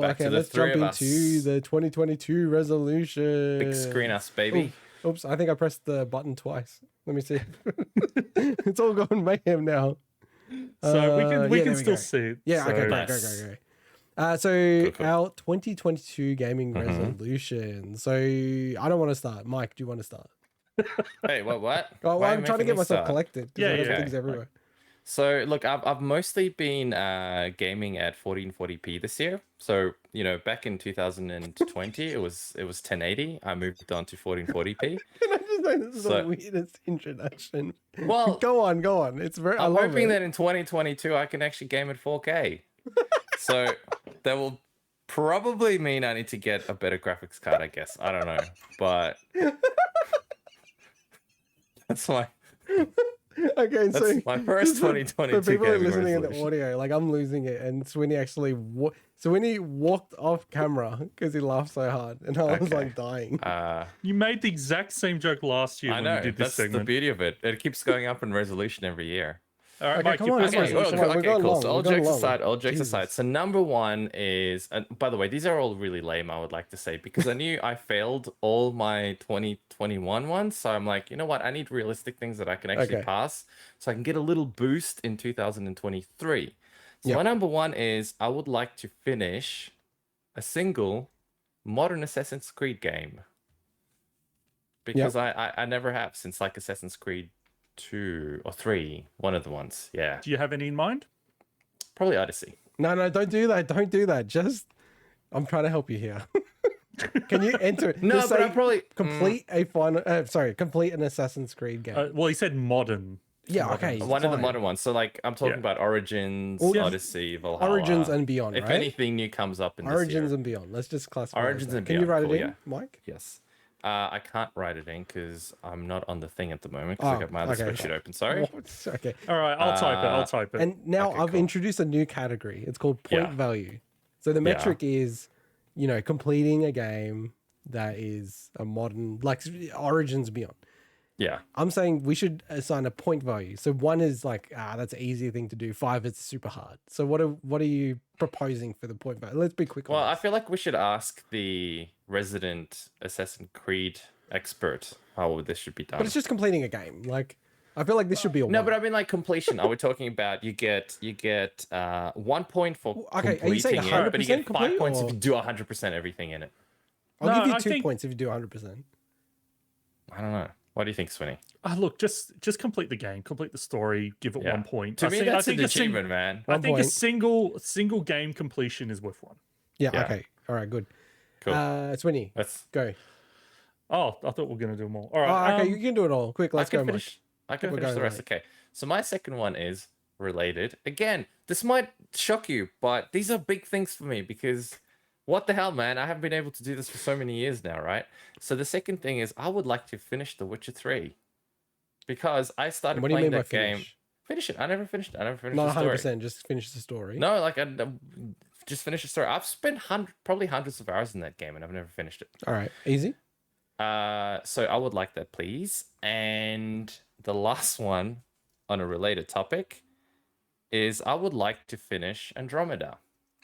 Back Okay, to the let's three jump of us. into the 2022 resolution. Big screen us, baby. Oops, I think I pressed the button twice. Let me see. It's all gone mayhem now. So we yeah, can there we still go. see it. Yeah, so. okay, Nice. go. So Cool. our 2022 gaming Mhm. resolution. So I don't want to start. Mike, do you want to start? Hey, what? Oh, Why well, are you I'm trying to making get me myself start? collected because Yeah, I have yeah. things everywhere. So look, I've mostly been gaming at 1440p this year. So back in 2020, it was 1080. I moved on to 1440p. Can I just say this is the So- weirdest introduction? Well, go on. It's very. I I'm love hoping it. that in 2022 I can actually game at 4K. So that will probably mean I need to get a better graphics card, I guess. I don't know, but that's my Okay, so that's my first just for 2022 people who are gaming listening in the resolution. audio, like I'm losing it, and Swinny actually Swinny walked off camera because he laughed so hard, and I was Okay. like dying. You made the exact same joke last year I when know you did this that's the segment. beauty of it. It keeps going up in resolution every year. All right, Okay, Mike, come your on, first come on, resolution. come on. We're going cool. long, So we're all going jokes long. aside, Jesus. So number one is, and by the way, these are all really lame, I would like to say, because I knew I failed all my 2021 ones. So I'm like, you know what? I need realistic things that I can actually Okay. pass so I can get a little boost in 2023. So Yep. my number one is I would like to finish a single modern Assassin's Creed game. Because I never have since like Assassin's Creed 2 or 3, one of the ones. Yeah. Do you have any in mind? Probably Odyssey. No, don't do that. Don't do that. Just, I'm trying to help you here. Can you enter? No, just but say I probably complete a final. Complete an Assassin's Creed game. Well, he said modern. yeah, okay. one of the fine. modern ones. So like I'm talking Yeah. about Origins, Well, Odyssey, Valhalla. Origins and beyond, If right? anything new comes up in this Origins year. and beyond. Let's just classify. Origins that. and Can you beyond, write cool, it in, yeah. Mike? Yes. I can't write it in because I'm not on the thing at the moment because Oh, I got my other okay. spreadsheet open. Sorry. What? Okay. All right, I'll type it. And now Okay, I've cool. introduced a new category. It's called point Yeah. value. So the metric is, completing a game that is a modern, like Origins Beyond. Yeah. I'm saying we should assign a point value. So 1 is like, that's an easy thing to do. 5, it's super hard. So what are you proposing for the point value? Let's be quick. Well, on I this. feel like we should ask the resident Assassin's Creed expert how this should be done. But it's just completing a game. Like, I feel like this should be a No, 1. but I mean like completion. Are we talking about you get 1 point for Okay, are you saying completing it, but you 100% get 5 complete, points or- if you do 100% everything in it? I'll No, give you I 2 think- points if you do 100%. I don't know. What do you think, Swinny? Look, just complete the game, complete the story, give it Yeah. 1 point. To me, that's an a sing- achievement, man. I 1 think a point. single game completion is worth 1. Yeah, Yeah. okay. All right, good. Cool. Swinny, Let's. go. Oh, I thought we were going to do them all. All Oh, right. okay, you can do it all. Quick, let's I can go, Mike. finish. I can We're finish the going rest. Okay. So my second one is related. Again, this might shock you, but these are big things for me because what the hell, man? I haven't been able to do this for so many years now, right? So the second thing is I would like to finish The Witcher 3 because I started What do you playing mean by that game. finish? Finish it. I never finished it. I never finished Not the story. 100%, just finish the story. No, like I just finished the story. I've spent probably hundreds of hours in that game and I've never finished it. All right, easy. So I would like that, please. And the last one on a related topic is I would like to finish Andromeda.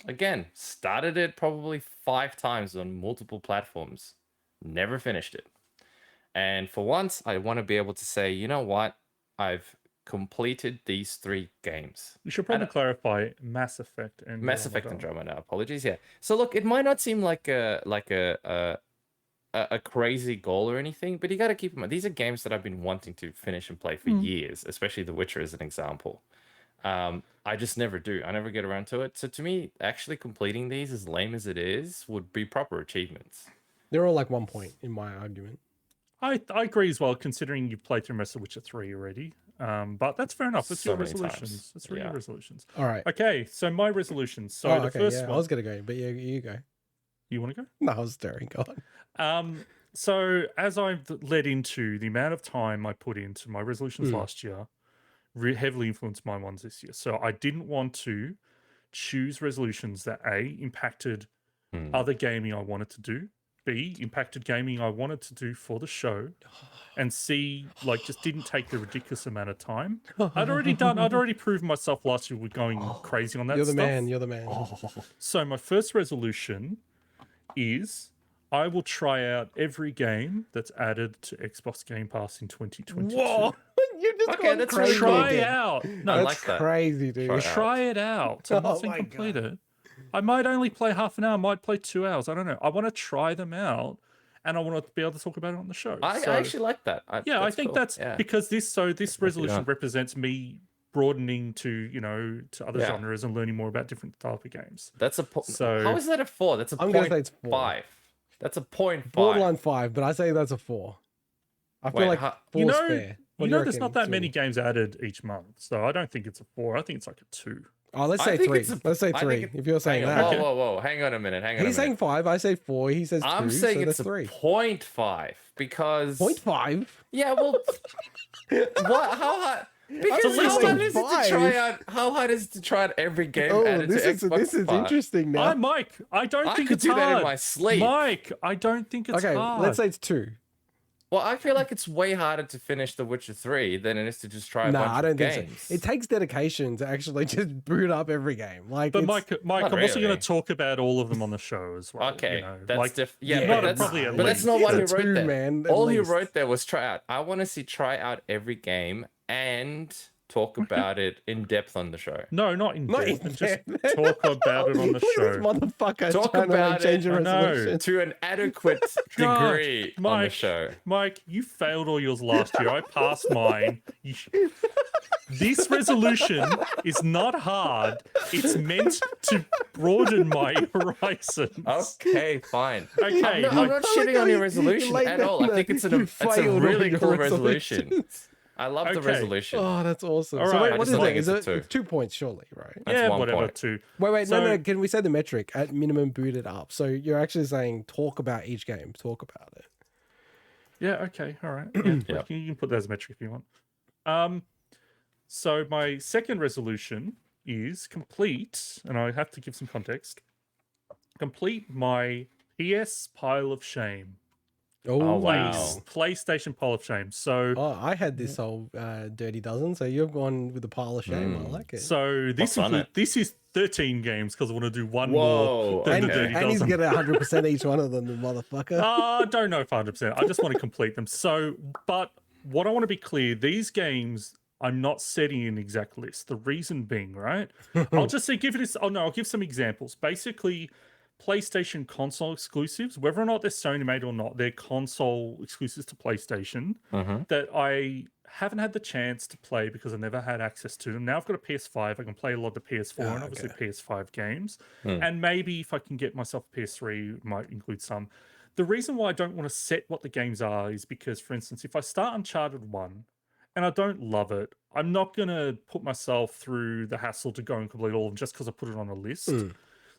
Again, started it probably 5 times on multiple platforms. Never finished it. And for once, I want to be able to say, you know what? I've completed these 3 games. We should probably clarify Mass Effect and Mass Effect Andromeda. Apologies. Yeah. So look, it might not seem like a crazy goal or anything, but you got to keep in mind these are games that I've been wanting to finish and play for years, especially The Witcher as an example. I just never do. I never get around to it. So to me, actually completing these, as lame as it is, would be proper achievements. They're all like 1 point in my argument. I agree as well, considering you've played through most of Witcher 3 already. But that's fair enough. That's So your many resolutions. times. That's your Yeah. resolutions. All right. Okay, so my resolutions. So the okay, first yeah, one. I was going to go, but you go. You want to go? No, I was stirring. Go on. So as I've led into the amount of time I put into my resolutions last year, heavily influenced my ones this year. So I didn't want to choose resolutions that impacted other gaming I wanted to do, B, impacted gaming I wanted to do for the show, and C, like just didn't take the ridiculous amount of time. I'd already proved myself last year with going crazy on that You're the stuff. man. You're the man. So my first resolution is I will try out every game that's added to Xbox Game Pass in 2022. Whoa! You just Okay, gone that's crazy. Try again. out. I No, like That's that. crazy, dude. Try it. try it out. I'm Oh not saying my complete God. it. I might only play half an hour, I might play 2 hours. I don't know. I want to try them out, and I want to be able to talk about it on the show. I So, actually like that. yeah, I that's think cool. that's yeah. because this resolution on. represents me broadening to to other Yeah. genres and learning more about different type of games. That's a So- how is that a 4? That's a I'm gonna say it's 4. 0.5. That's a 0.5. Borderline 5, but I say that's a 4. I feel Wait, like how- 4's You know- fair. What You do know, there's reckon, not that many Jimmy? games added each month, so I don't think it's a 4. I think it's like a 2. Oh, let's I say think 3. it's a- Let's say I 3. think If you're saying Hang on, that. Okay. whoa. Hang on a minute. He's saying 5. I say 4. He says 2. I'm saying so it's that's a 3. 0.5 because 0.5? Yeah, well, what? How hard? Because at least how a hard is it to 5. try out? How hard is it to try out every game Oh, added this to is Xbox this is Pass? interesting now. Mike, I don't I think could it's do hard. that in my sleep. Mike, I don't think it's Okay, hard. let's say it's 2. Well, I feel like it's way harder to finish The Witcher 3 than it is to just try a bunch Nah, I don't of think games. so. It takes dedication to actually just boot up every game. Like, But it's- Mike, Not I'm also going really. to talk about all of them on the show as well. Okay, you know, that's like, yeah, Yeah, but not that's probably at but that's least. not what he It's a wrote 2, there. man, at All he least. wrote there was try out. I want to see try out every game and talk about it in depth on the show. No, not in Not depth. in Just depth. talk about it on the Look at this show. motherfucker Talk trying to like, about change it. your I know. resolution. To an adequate God, degree on the Mike. show. Mike, you failed all yours last year. I passed mine. This resolution is not hard. It's meant to broaden my horizons. Okay, fine. Okay, I'm not like- shitting on your You resolution laid at down all. I the- think it's you a failed all really your cool resolution. resolutions. I love the Okay. resolution. Oh, that's awesome. All So right, wait, I what just is don't it? think Is it's a it 2. 2 points, surely, right? That's yeah, 1 whatever, point. too. Wait, So- no. Can we say the metric at minimum booted up? So you're actually saying talk about each game. Talk about it. Yeah, okay, all right. Yeah, Yep. You can put that as a metric if you want. So my second resolution is complete, and I have to give some context. Complete my PS pile of shame. Oh, wow. PlayStation pile of shame. So Oh, I had this whole dirty dozen. So you've gone with a pile of shame. I like it. so this What's on this is 13 games because I want to do one Whoa, more than and, the dirty and he's dozen. getting 100% each one of them, the motherfucker. I don't know if 100%. I just want to complete them. So, but what I want to be clear, these games, I'm not setting an exact list. The reason being, right? I'll just say, give it a, oh no, I'll give some examples. Basically, PlayStation console exclusives, whether or not they're Sony made or not, they're console exclusives to PlayStation Mhm. that I haven't had the chance to play because I never had access to them. Now I've got a PS5, I can play a lot of the PS4 and obviously PS5 games. And maybe if I can get myself a PS3, it might include some. The reason why I don't want to set what the games are is because, for instance, if I start Uncharted 1 and I don't love it, I'm not going to put myself through the hassle to go and complete all of them just because I put it on a list.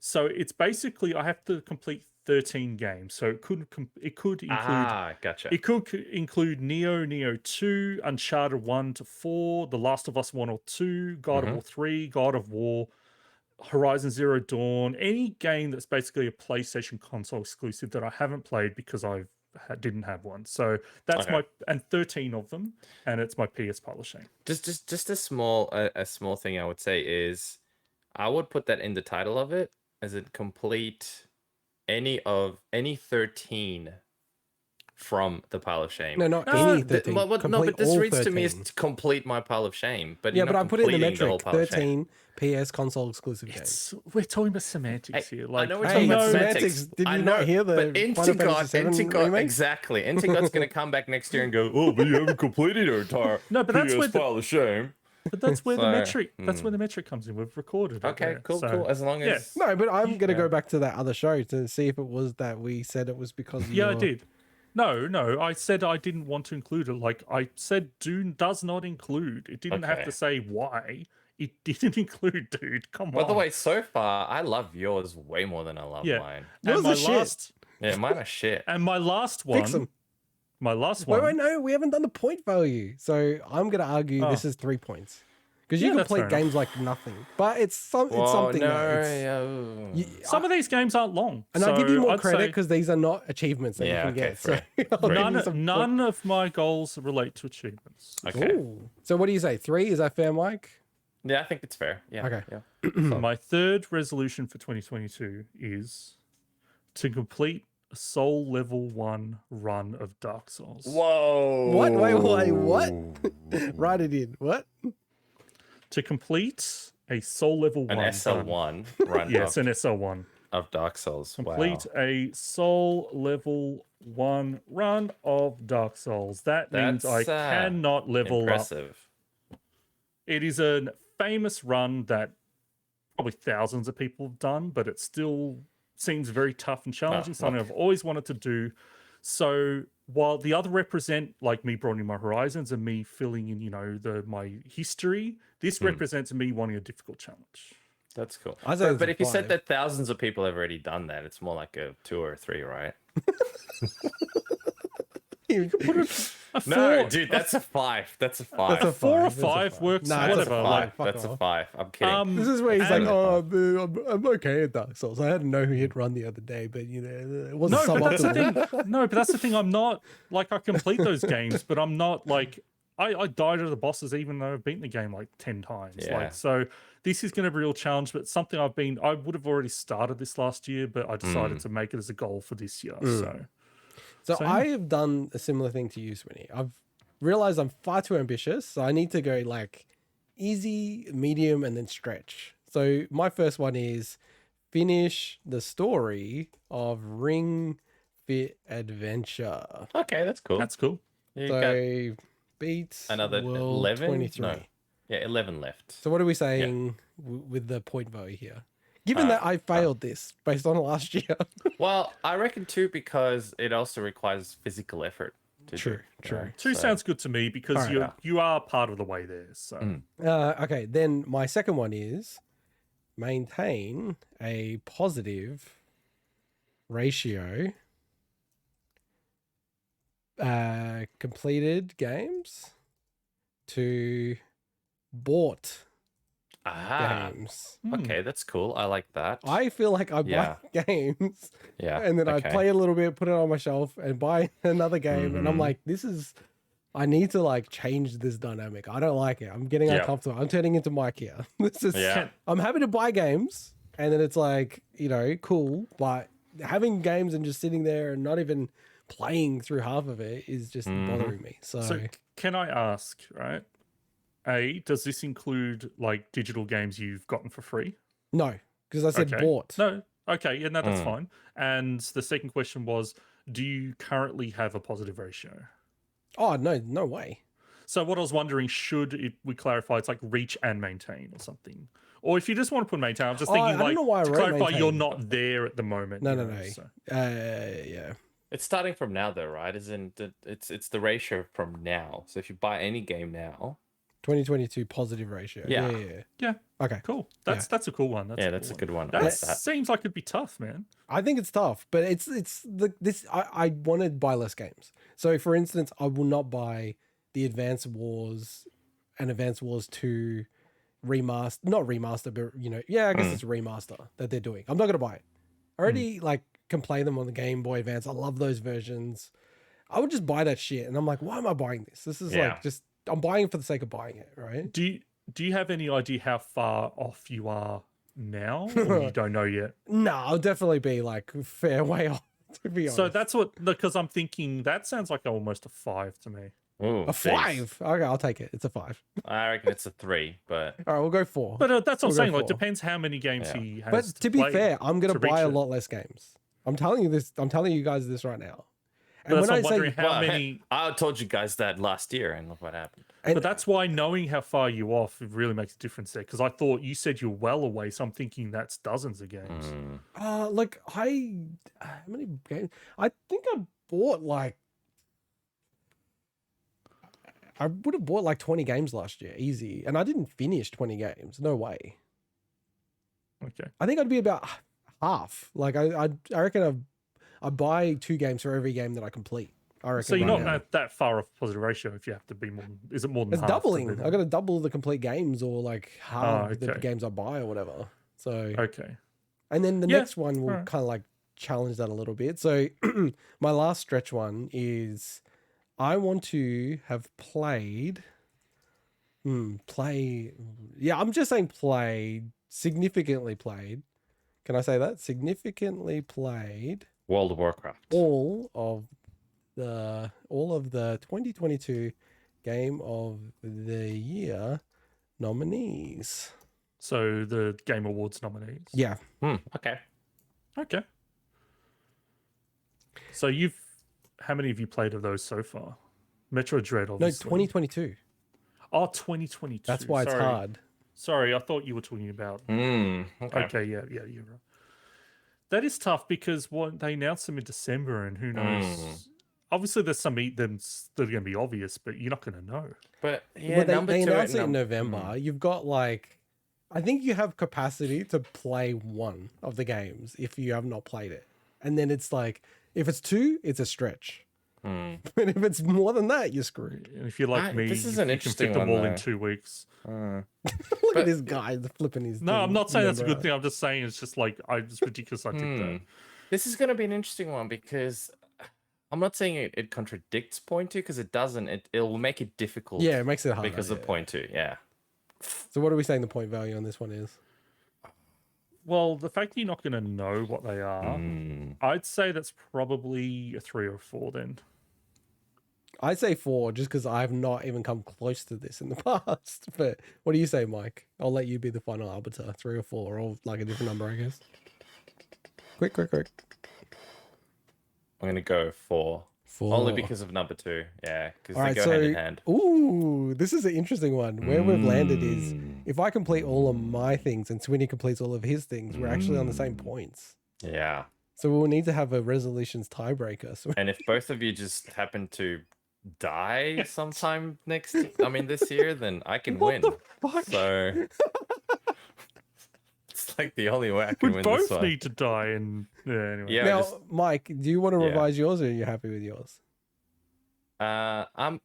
So it's basically, I have to complete 13 games. So it could include Gotcha. it could include Neo 2, Uncharted 1 to 4, The Last of Us 1 or 2, God of War 3, God of War, Horizon Zero Dawn, any game that's basically a PlayStation console exclusive that I haven't played because I didn't have one. So that's Okay. and 13 of them, and it's my PS pile of shame. Just a small thing I would say is I would put that in the title of it as a complete any 13 from the pile of shame. No, not No, any The- 13. no, but complete this all reads to me as 13. to complete my pile of shame. But Yeah, you're but not I put it in the completing whole metric. pile of shame. 13 PS console exclusive games. We're talking about semantics Hey, here. I Like, know we're Hey, talking about semantics. semantics. Did I you know, not hear the but Final Fantasy VII Intigod, remake? exactly. Intigod's going to come back next year and go, oh, but you haven't completed your entire No, but that's PS where the- pile of shame. but that's where the So, metric. That's where the metric comes in. We've recorded it. Okay, there. cool, So- cool. As long yeah. as No, but I'm going to Yeah. go back to that other show to see if it was that we said it was because Yeah, I you're- did. No, I said I didn't want to include it. Like I said, does not include. It didn't have Okay. to say why. It didn't include, dude. Come By on. the way, so far I love yours way more than I love Yeah. mine. Yours and my are shit. last, Yeah, mine are shit. and my last one, Fix them. my last Wait, one. no, we haven't done the point value. So I'm going to argue this Oh. is 3 points. because you Yeah, that's complete fair enough. games like nothing. But it's something. Whoa, Though. no, It's, you, Some of these games aren't long. and I give you more I'd credit say because these are not achievements that Yeah, you can okay, get. So fair. I'll give you none, some none of my goals relate to achievements. Okay. Ooh. So what do you say? 3? Is that fair, Mike? Yeah, I think it's fair. Yeah. Okay. Yeah. My third resolution for 2022 is to complete a soul level 1 run of Dark Souls. Whoa. What? Wait, what? Write it in. What? To complete a soul level 1 An run. SL1 run Yes, of, an SL1. of Dark Souls. Complete Wow. a soul level 1 run of Dark Souls. That means I That's, cannot level up. Impressive. It is a famous run that probably thousands of people have done, but it still seems very tough and challenging. Something I've always wanted to do. So while the other represent like me broadening my horizons and me filling in, my history, this represents me wanting a difficult challenge. That's cool. I say it's But a if you said 5. that thousands of people have already done that, it's more like a 2 or a 3, right? You can put A No, four- dude, that's a 5. That's a 5. That's a 4 or 5, that's a 5 5. works. Nah, That's that's a a whatever. 5. Like, Fuck That's a off. 5. I'm kidding. This is where he's like, And- "Oh, I'm okay at Dark Souls. I had to know who hit run the other day, but it wasn't No, but that's the suboptimal." thing. No, but that's the thing. I'm not like I complete those games, but I'm not like I died at the bosses even though I've beaten the game like 10 times. Yeah. Like so, this is going to be a real challenge. But something I would have already started this last year, but I decided to make it as a goal for this year. So So- I have done a similar thing to you, Swinny. I've realized I'm far too ambitious, so I need to go like easy, medium, and then stretch. So my first one is finish the story of Ring Fit Adventure. Okay, that's cool. that's cool. You got So beat another World 11? 23. No. Yeah, 11 left. So what are we saying with the point value here? Given that I failed this based on last year. Well, I reckon 2 because it also requires physical effort to True, do. true. 2 sounds good to me because Alright. you are part of the way there. So Okay, then my second one is maintain a positive ratio completed games to bought Ah, games. okay, that's cool. I like that. I feel like I buy games yeah, and then okay. I play a little bit, put it on my shelf, and buy another game. And I'm Mhm. like, I need to like change this dynamic. I don't like it. I'm getting Yeah. uncomfortable. I'm turning into Mike here. This is, Yeah. I'm happy to buy games and then it's like, cool. But having games and just sitting there and not even playing through half of it is just bothering me. So can I ask, right? Does this include like digital games you've gotten for free? no, because I said Okay. bought. No. Okay, yeah, no, that's fine. And the second question was, do you currently have a positive ratio? Oh, no way. So what I was wondering, we clarify it's like reach and maintain or something? Or if you just want to put maintain, I'm just Oh, thinking I don't like know why I to wrote clarify you're maintain. not there at the moment. No, you no, know, no. so- Yeah. It's starting from now, though, right? Isn't it? It's the ratio from now. So if you buy any game now, 2022 positive ratio. Yeah. Yeah, Okay. cool. That's a cool one. That's that's a cool good one. I That like that. seems like it'd be tough, man. I think it's tough, but I want to buy less games. So for instance, I will not buy the Advance Wars and Advance Wars 2 remaster, not remaster, but I guess it's a remaster that they're doing. I'm not going to buy it. I already can play them on the Game Boy Advance. I love those versions. I would just buy that shit. And I'm like, why am I buying this? This is Yeah. I'm buying it for the sake of buying it, right? Do you have any idea how far off you are now, or you don't know yet? No, I'll definitely be like fair way off, to be honest. So that's because I'm thinking that sounds like almost a 5 to me. Ooh, a jeez. 5. Okay, I'll take it. It's a 5. I reckon it's a 3, but All right, we'll go 4. But that's what I'm We'll go saying. Like, 4. depends how many games Yeah. he has. But to be play fair, I'm going to to buy a reach it. lot less games. I'm telling you this. I'm telling you guys this right now. But And that's when I what I'm wondering say, how well, many. I told you guys that last year, and look what happened. and, But that's why knowing how far you off it really makes a difference there. Because I thought you said you're well away, so I'm thinking that's dozens of games. like how many games? I think I bought I would have bought like 20 games last year, easy, and I didn't finish 20 games. No way. Okay. I think I'd be about half. Like I reckon I buy 2 games for every game that I complete. I reckon. So you're right not now. that far off positive ratio if you have to be more. Is it more than It's half? to doubling. be I got to double the complete games or like half the okay. games I buy or whatever. So, Okay. and then the Yeah, next one will alright. kind of like challenge that a little bit. So, my last stretch one is I want to have played. Yeah, I'm just saying played, significantly played. Can I say that? Significantly played World of Warcraft. all of the 2022 Game of the Year nominees. So the Game Awards nominees. Yeah. Okay. Okay. So how many have you played of those so far? Metro Dread, No, obviously. 2022. Oh, 2022. That's why it's Sorry. hard. Sorry, I thought you were talking about. Okay. Okay, yeah, you're right. That is tough because they announced them in December, and who knows? Obviously, there's some that are going to be obvious, but you're not going to know. But yeah, Well, number they two announced at it in November. You've got like, I think you have capacity to play one of the games if you have not played it. And then it's like, if it's two, it's a stretch. But if it's more than that, you're screwed. And if you're like me, this is you an can interesting fit them one, all in though. 2 weeks. Look at this guy flipping his. No, I'm not saying that's a good number thing. I'm just saying it's just like it's ridiculous. I did that. This is going to be an interesting one because I'm not saying it contradicts point two because it doesn't. It will make it difficult. Yeah, it makes it harder. because of point two. Yeah. So what are we saying the point value on this one is? Well, the fact that you're not going to know what they are, I'd say that's probably a 3 or 4 then. I'd say 4 just because I've not even come close to this in the past. But what do you say, Mike? I'll let you be the final arbiter. 3 or 4 or like a different number, I guess. Quick. I'm going to go 4. 4. Only because of number 2. Yeah. Because All they right, go so hand in hand. ooh, this is an interesting one. Where we've landed is if I complete all of my things and Swinny completes all of his things, we're actually on the same points. Yeah. So we'll need to have a resolutions tiebreaker. So And if both of you just happen to die sometime this year, then I can win. fuck? So it's like the only way I can We win this both one. need to die, and anyway. Yeah. now, just- Mike, do you want to Yeah. revise yours or are you happy with yours? I'm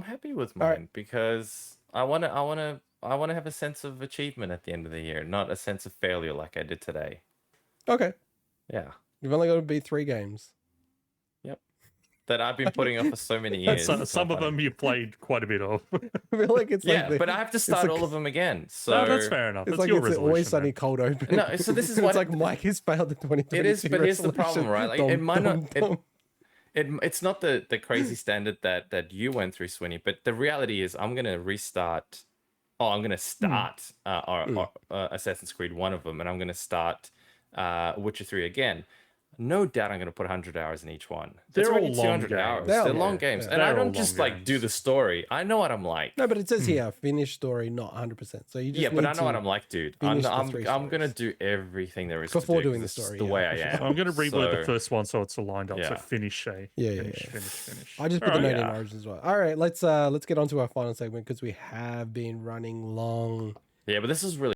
happy with All mine right. because I wanna have a sense of achievement at the end of the year, not a sense of failure like I did today. Okay. Yeah. You've only got to beat 3 games. That I've been putting off for so many years. Some It's of not funny. them you played quite a bit of. I feel like it's Yeah, like the, but I have to start like- all of them again. So No, that's fair enough. it's That's like your it's resolution. always sunny man. cold open. No, so this is it's what- like Mike has failed the 2022 It is, but here's the problem, right? Like, it resolution. might not- Dum, dum. it's not the crazy standard that you went through, Swinny, but the reality is I'm gonna restart. Oh, I'm gonna start Assassin's Creed, one of them, and I'm gonna start Witcher 3 again. No doubt I'm going to put 100 hours in each one. That's They're all already long 200 games. hours. They're They're long- long games. yeah. And I They're all don't just long like do games. the story. I know what I'm like. No, but it says here, finished story, not 100%. So you just Yeah, but need I know what to- I'm like, dude. I'm finish the I'm, 3 I'm going to stories. do everything there is Before to do. doing 'cause the it's story, the yeah, way for I sure. am. So I'm going to reword the So- first one so it's aligned up. So Yeah. finish, Yeah. finish. I just put the Alright. note in Yeah. origins as well. All right, let's get on to our final segment because we have been running long. Yeah, but this is really